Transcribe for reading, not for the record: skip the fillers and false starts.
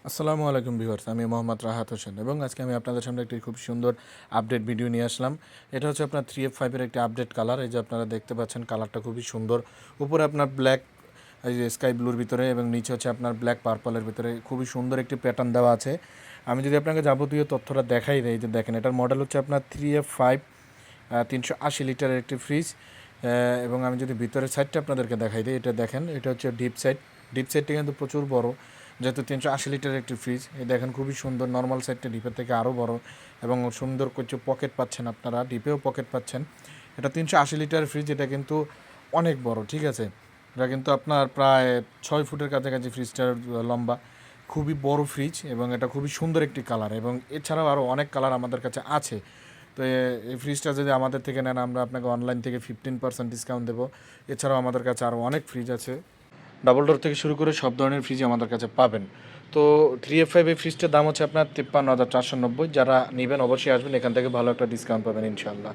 আসসালামু আলাইকুম ভিউয়ার্স, আমি মোহাম্মদ রাহাত হোসেন এবং আজকে আমি আপনাদের সামনে একটি খুব সুন্দর আপডেট ভিডিও নিয়ে আসলাম। এটা হচ্ছে আপনার 3F5 এর একটি আপডেট কালার। এই যে আপনারা দেখতে পাচ্ছেন কালারটা খুবই সুন্দর। উপরে আপনার ব্ল্যাক, এই যে স্কাই ব্লুর ভিতরে, এবং নিচে হচ্ছে আপনার ব্ল্যাক পার্পলের ভিতরে খুবই সুন্দর একটি প্যাটার্ন দেওয়া আছে। আমি যদি আপনাকে যাবতীয় তথ্যটা দেখাই দেই, যে দেখেন এটার মডেল হচ্ছে আপনার 3F5, 380 লিটারের একটি ফ্রিজ। এবং আমি যদি ভিতরের সাইডটা আপনাদেরকে দেখাই দিই, এটা দেখেন, এটা হচ্ছে ডিপ সাইড। ডিপ সাইডটা কিন্তু প্রচুর বড়, যেহেতু 380 লিটারের একটি ফ্রিজ। এই দেখেন খুবই সুন্দর, নর্মাল সাইডটা ডিপের থেকে আরও বড়, এবং সুন্দর কিছু পকেট পাচ্ছেন আপনারা, ডিপেও পকেট পাচ্ছেন। এটা 380 লিটারের ফ্রিজ, এটা কিন্তু অনেক বড়, ঠিক আছে। এটা কিন্তু আপনার প্রায় 6 ফুটের কাছাকাছি ফ্রিজটার লম্বা। খুবই বড় ফ্রিজ, এবং এটা খুবই সুন্দর একটি কালার, এবং এছাড়াও আরও অনেক কালার আমাদের কাছে আছে। তো এই ফ্রিজটা যদি আমাদের থেকে নেন, আমরা আপনাকে অনলাইন থেকে 15% ডিসকাউন্ট দেবো। এছাড়াও আমাদের কাছে আরও অনেক ফ্রিজ আছে, ডাবল ডোর থেকে শুরু করে সব ধরনের ফ্রিজ আমাদের কাছে পাবেন। তো 3F5 এই ফ্রিজটার দাম হচ্ছে আপনার 53,490। যারা নেবেন অবশ্যই আসবেন, এখান থেকে ভালো একটা ডিসকাউন্ট পাবেন ইনশাল্লাহ।